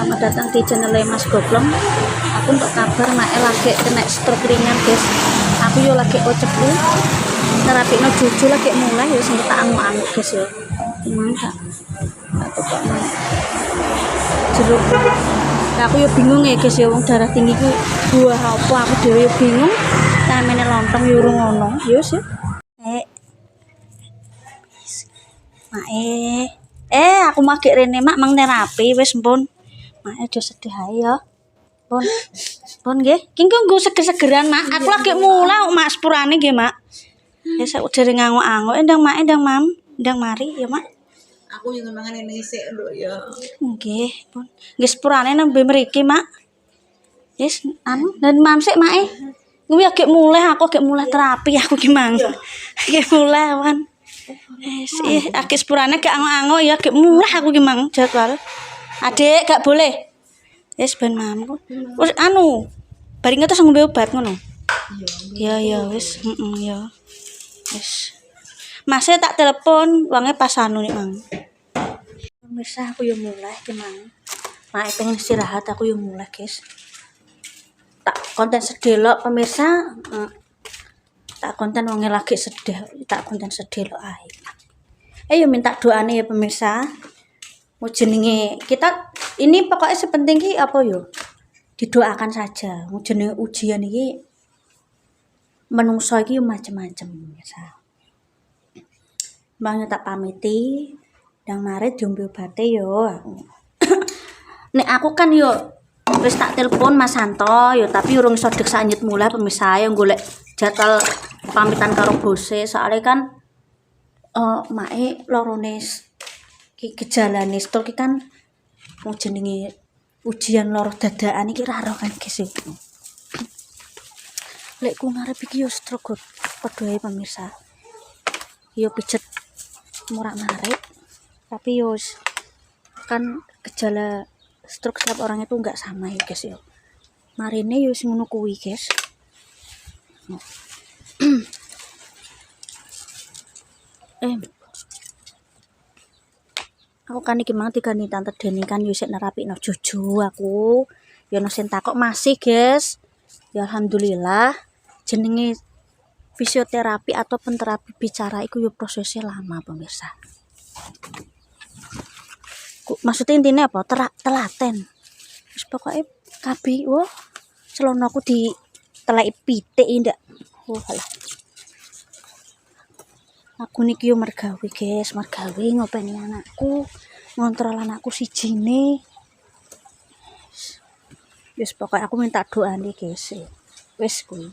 Selamat datang di channel Mas Goblong. Aku untuk kabar Mae lagi kena stroke ringan guys. Aku yo lagi ocepku nerapino juju lagi mulai ya sing tak anguk-anguk guys yo. Mantap. Aku kok jeruk. Aku yo bingung ya guys yo, wong darah tinggi ku buah apa aku dhewe yo bingung. Namene lontong yo urung ono. Yo sih. Mae. Aku magek rene mak mang terapi wis mpun. Mak aja sedih ae ya. Pun. Pun nggih. Ki nggo seger-segeran, Mak. Aku lagi mulai Mak sepurane nggih, Mak. Ya sak dereng nganguk-anguk ndang Mak, ndang Mam, ndang mari ya, Mak. Aku yang mangan ini sik lho ya. Nggih, pun. Nggih sepurane nembe mriki, Mak. Wis anu dan Mam sik, Mak. Kuwi agek mulai aku agek mulai terapi aku ki Mang. Agek mulai wan. Wis agek sepurane gak anguk-anguk ya agek mulai aku ki Mang jadwal. Adik gak boleh. Wis ben mamku. Wis anu, bari ngetes ngombe obat ngono. Iya. Ya wis, ya. Wis. Masnya tak telepon, wange pas anu nih, Mang. Pemirsa aku yo mulai ki Mang. Mak pengen istirahat aku yo mulai, guys. Tak konten sedelok pemirsa. Tak konten wange lagi sedih, tak konten sedelok ae. Ayo minta doane ya pemirsa. Mau jenenge kita ini pokoknya sepenting ki apa yo didoakan saja. Mau jenenge ujian iki menungso iki macam-macam pemirsa. Bang tak pamiti ndang mari diombe obate yo. Nek aku kan yo wis tak telepon Mas Santo yo tapi urung iso dek sanyet mulai pemirsa yo golek jadwal pamitan karo bose soalnya kan mae lorone ki gejalane stroke kan mau jenenge ujian loro dadakan iki ra roh kan guys iki. Lek ku ngarep iki yo stroke padha ae pemirsa. Yo pijet murak-marik tapi yo kan gejala stroke setiap orang itu enggak sama ya guys yo. Marine yo sing ngono kuwi guys. Aku kan iki mang digani tante Deni kan yo sik nerapikno juju aku. Yo ono sing takok masih, guys. Ya alhamdulillah jenenge fisioterapi atau terapi bicara iku yo prosesnya lama pemirsa. Maksudnya intinya apa? Telaten. Wis pokoke kabeh celonaku di teleki pitik ndak. Alah. Aku niki yo mergawe guys, mergawe ngopeni anakku, ngontrol anakku sijine. Wis pokoke aku minta doa nih guys. Wis kuwi.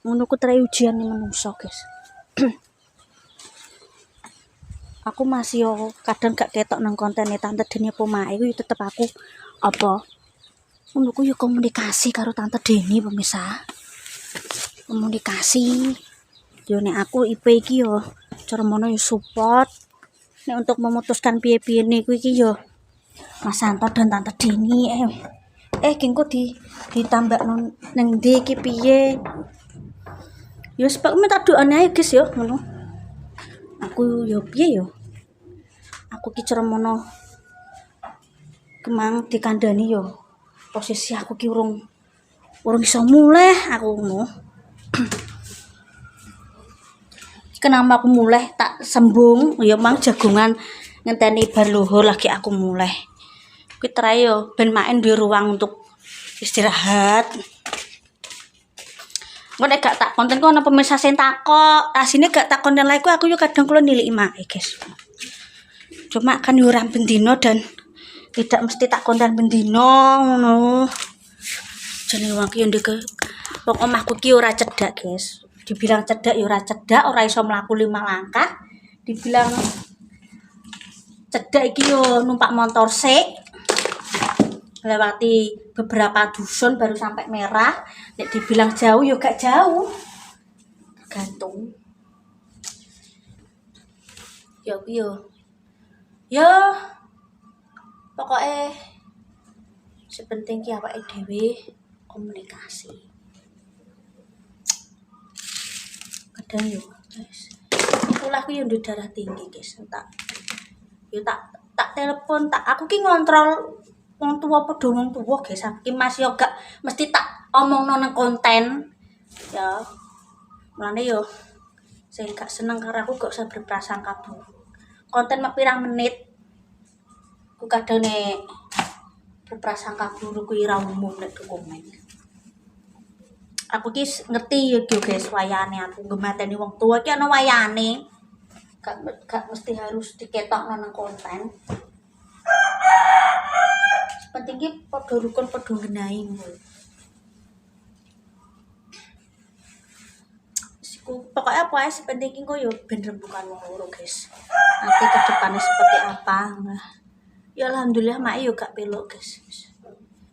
Ngono ku trai ujian ning menungso guys. Aku masih yo kadang gak ketok nang kontene tante Deni apa mae yo tetep aku apa ngono ku yo komunikasi karo tante Deni pemirsa. Komunikasi yo nek aku IP iki yo cara mono yo support. Nek untuk memutuskan piye-piye niku iki yo Mas Santo dan tante Deni kengko ditambah nang ndi iki piye. Yo sebab minta doane ae guys yo ngono. Aku yo piye yo. Aku ki cara mono kemang dikandani yo. Posisi aku ki urung iso mulih aku ngono. Kenapa aku mulai tak sembung ya mang jagungan ngenteni bar luhur lagi aku mulai kuwi terae yo ben main di ruang untuk istirahat. Engko nek gak tak konten kok ana pemirsa sing takok asine gak tak konten lagi aku yo kadang kula niliki mae guys. Cuma kan yo ora bendino dan tidak mesti tak konten bendino ngono. Jenenge wong ki yo ndek wong omahku ki ora cedak guys. Dibilang cedak ya ora cedak, ora iso mlaku 5 langkah. Dibilang cedak iki yo numpak motor sik. Lewati beberapa dusun baru sampai Merah. Nek dibilang jauh yo gak jauh. Gantung. Yo pokoknya sepenting ki awake dhewe komunikasi. Kadang yo guys itulah aku yang darah tinggi guys tak telepon aku ki ngontrol wong tuwa padha wong tuwa guys. Iki Mas yo gak mesti tak omongno nang konten. Ya. Mulane yo sing gak seneng karo aku gak usah berprasangka buruk. Konten mek pirang menit. Ku kadane berprasangka buruk kuwi ra umum nek komen. Aku ki ngerti yo guys wayane aku ngemateni wong tua ki ana wayane. Gak mesti harus diketokno nang konten. Penting ki padha rukun padha ngenahi. Pokoknya apa sih penting ki kok yo ben rembukan wong loro guys. Nanti ke depannya seperti apa. Nah, ya alhamdulillah mak yo gak peluk guys.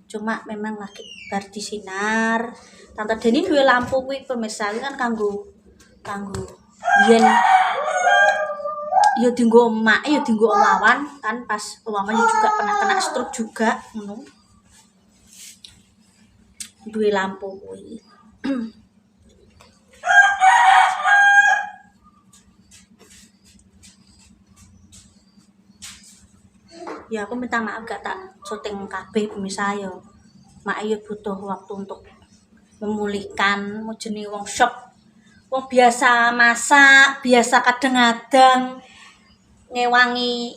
Cuma memang lagi bar di sinar. Tante Deni duwe lampu kuwi pemirsa kan kanggo yen yo dienggo emak yo dienggo Wawan kan pas Wawan juga pernah kena stroke juga ngono. Duwe lampu kuwi. Ya aku minta maaf gak tak syuting kabeh pemirsa yo. Mak yo butuh waktu untuk memulihkan mau jenenge wong shock. Wong biasa masak, biasa kadang-kadang ngewangi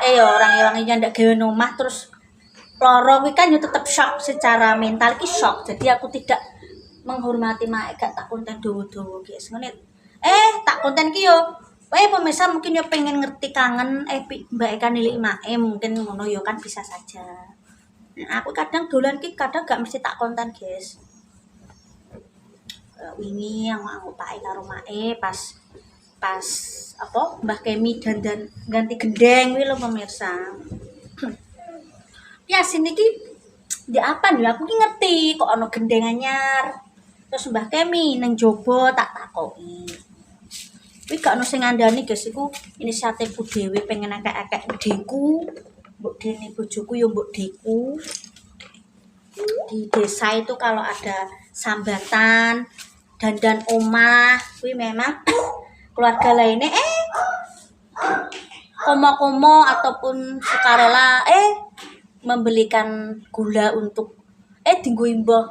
ya orang ngewangi ndak gawe omah terus loro kuwi kan yo tetep shock secara mental ki shock. Jadi aku tidak menghormati mak gak tak konten dawa-dawa guys. Ngene. Tak konten ki yo pemirsa mungkin yo pengen ngerti kangen Mbak Eka nilik mae mungkin ngono yo kan bisa saja. Nah, aku kadang dolan ki kadang gak mesti tak konten guys. Wingi aku Pak karo mae pas apa Mbah Kemi dandan ganti gendeng kuwi lho pemirsa. Ya sini ki di apa nih aku ki ngerti kok ono gendeng anyar. Terus Mbah Kemi nang jobo tak takoki. Kuwi gak ono sing ngandani guys iku inisiatifku dhewe pengen akeh-akeh deku. Mbok dene bojoku yo mbok deku. Di desa itu kalau ada sambatan dandan omah kuwi memang keluarga lainnya komo-komo ataupun sukarela membelikan gula untuk dienggo mbah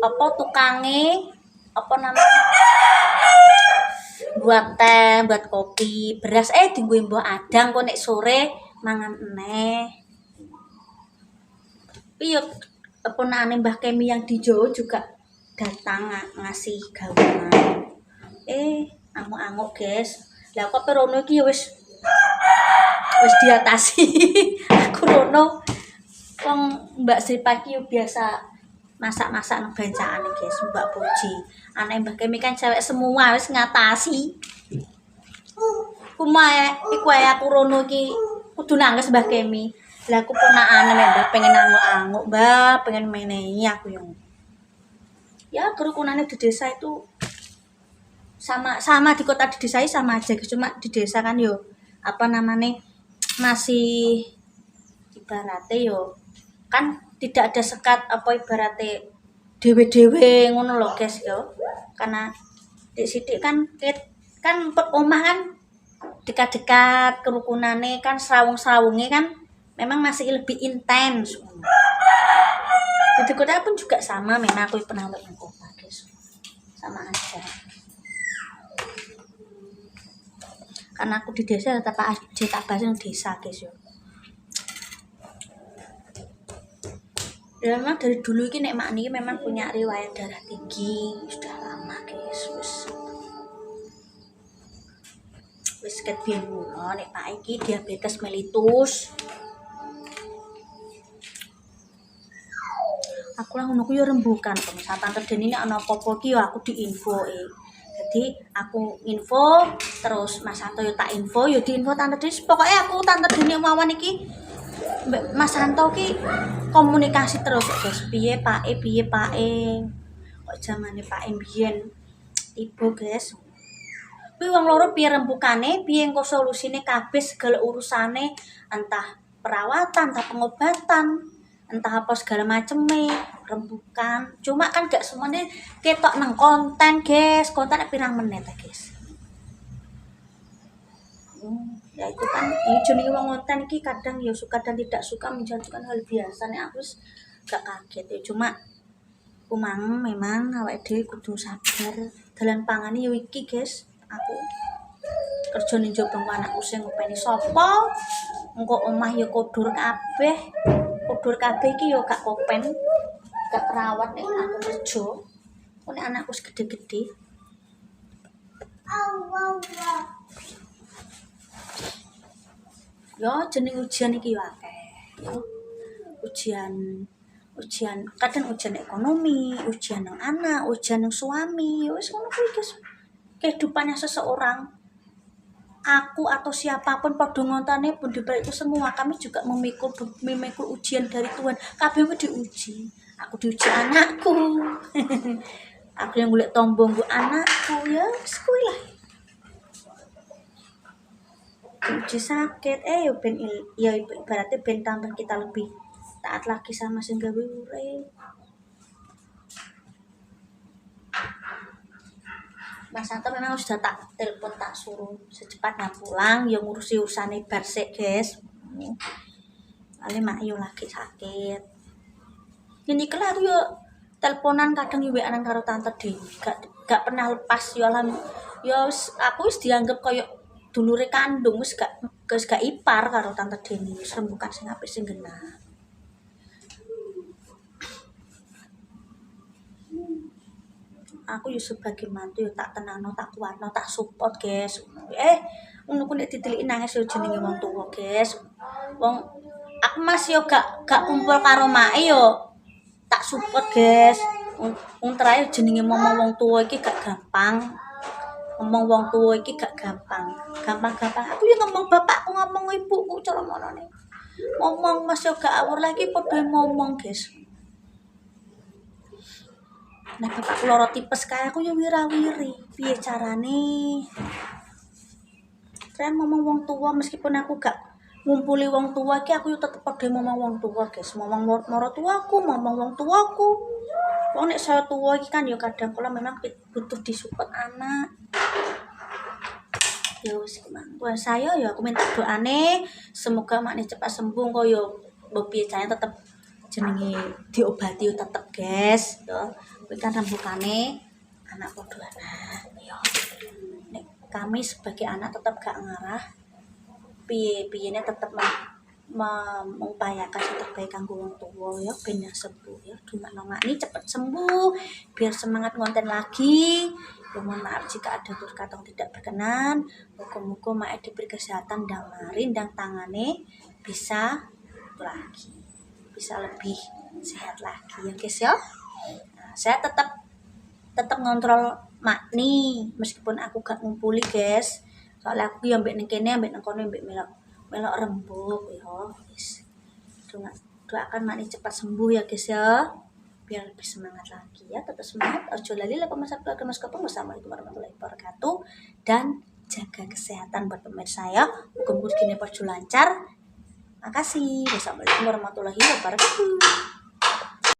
apa tukange apa namanya buat teh, buat kopi, beras dienggo mbah adang kok nek sore mangan eneh. Piye ponakane Mbah Kemi yang di Jawa juga datang ngasih gawean. Amuk-amuk guys. Lah kok perono iki ya wis diatasi. Aku rono wong Mbak Sripa iki biasa masak-masak nang bancaan guys, Mbak Puji. Anak Mbah Kemi kan cewek semua wis ngatasi. Kumae iku ae aku rono iki kudu nangis Mbah Kemi. Lah aku ponakane Mbak pengen anguk-anguk, Mbak, pengen menehi aku yang. Ya kerukunannya di desa itu sama di kota di desa sama aja cuma di desa kan yo apa namanya masih ibaratnya yo kan tidak ada sekat apa ibaratnya dewe-dewe ngono lho guys yo karena di sidik kan omah kan dekat-dekat kerukunannya kan serawung-serawungnya kan memang masih lebih intens. Di kota pun juga sama memang aku pernah lihat yang kota guys sama aja. Karena aku di desa tetap aja tak bahas yang desa guys yo. Ya memang dari dulu ini nek mak niki memang punya riwayat darah tinggi sudah lama guys wis ket biyen ngono nek pak iki diabetes mellitus. Aku lah ngono ku yo rembukan pemirsa Tante Deni nek ana apa-apa ki yo aku diinfo Jadi aku info terus Mas Santo yo tak info yo diinfo Tante Deni. Pokoknya aku Tante Deni mawon iki Mas Santo ki komunikasi terus guys. Piye Pak kok zamane Pak mbiyen tiba guys. Kuwi wong loro piye rembukane, piye engko solusine kabeh segala urusane entah perawatan, entah pengobatan, entah apa segala maceme rembukan. Cuma kan gak semuanya ketok nang konten guys. Konten pirang menit guys. Ya itu kan ini jenenge wong ngonten iki kadang ya suka dan tidak suka menjadikan hal biasa nek aku wis gak kaget ya cuma kumang memang awake dhewe kudu sabar dalan pangane ya iki guys aku kerja ning njaba anakku sing ngopeni sapa engko omah ya kodur kabeh iki ya gak kopen gak perawat nek aku kerja nek anakku wis gede-gede yo jeneng ujian iki yo akeh yo ujian kadang ujian ekonomi ujian nang anak ujian nang suami wis ngono kuwi guys kehidupannya seseorang aku atau siapapun pada ngontane pun di balik itu semua kami juga memikul ujian dari Tuhan kabeh diuji aku diuji anakku aku yang golek tombongku anakku ya wis kuwi lah uji sakit ya ben ya ibaratnya ben tambah kita lebih taat lagi sama sing gawe urip. Mas Santo memang sudah tak telepon tak suruh secepatnya pulang yang ngurusi urusane bar sik guys. Ale mak yo lagi sakit. Ini kelar yo teleponan kadang yo weanan karo tante Dewi. Gak pernah lepas yo aku wis dianggap koyo dulure kandung wis gak ipar karo tante Dewi. Wis rembukan sing apik sing genah. Aku yo sebagai mantu yo tak tenangno, tak kuatno, tak support, guys. Ngono ku nek diteliki nangis yo jenenge wong tuwa, guys. Wong aku masih yo gak kumpul karo make yo tak support, guys. Wong terakhir jenenge ngomong wong tuwa iki gak gampang. Ngomong wong tuwa iki gak gampang. Gampang-gampang. Aku yo ngomong bapakku, ngomong ibuku cara monone. Ngomong Mas yo gak awur lagi padha ngomong, guys. Nah bapakku loro tipes kaya aku ya wirawiri piye carane saya ngomong wong tua meskipun aku gak ngumpuli wong tua iki aku yo tetep padha ngomong wong tua guys ngomong moro tuaku ngomong wong tuaku wong nek saya tua iki kan yo kadang kala memang butuh disupport anak ya wis buat saya ya aku minta doane semoga makne cepat sembuh kok yo mbok piye carane tetep jenenge diobati yo tetep guys yo kan rembukane anak podo anak yo nek kami sebagai anak tetap gak ngarah piye-piyene tetep mengupayakan yang terbaik kanggo wong tuwa ya ben sembuh ya dumakno makni cepet sembuh biar semangat ngonten lagi ya mohon maaf jika ada kata yang tidak berkenan muga-muga mak diberi kesehatan dan marin dan tangane bisa lagi bisa lebih sehat lagi ya guys ya. Saya tetap ngontrol makni meskipun aku gak ngumpuli guys soalnya aku yang ambek ning kene ambek nang kono ambek melok rembuk ya wis doakan makni cepat sembuh ya guys ya biar lebih semangat lagi ya tetap semangat ojo lali lah pemirsa keluarga Mas Kopong wassalamualaikum warahmatullahi wabarakatuh dan jaga kesehatan buat pemirsa ya muga-muga gini lancar makasih wassalamualaikum warahmatullahi wabarakatuh.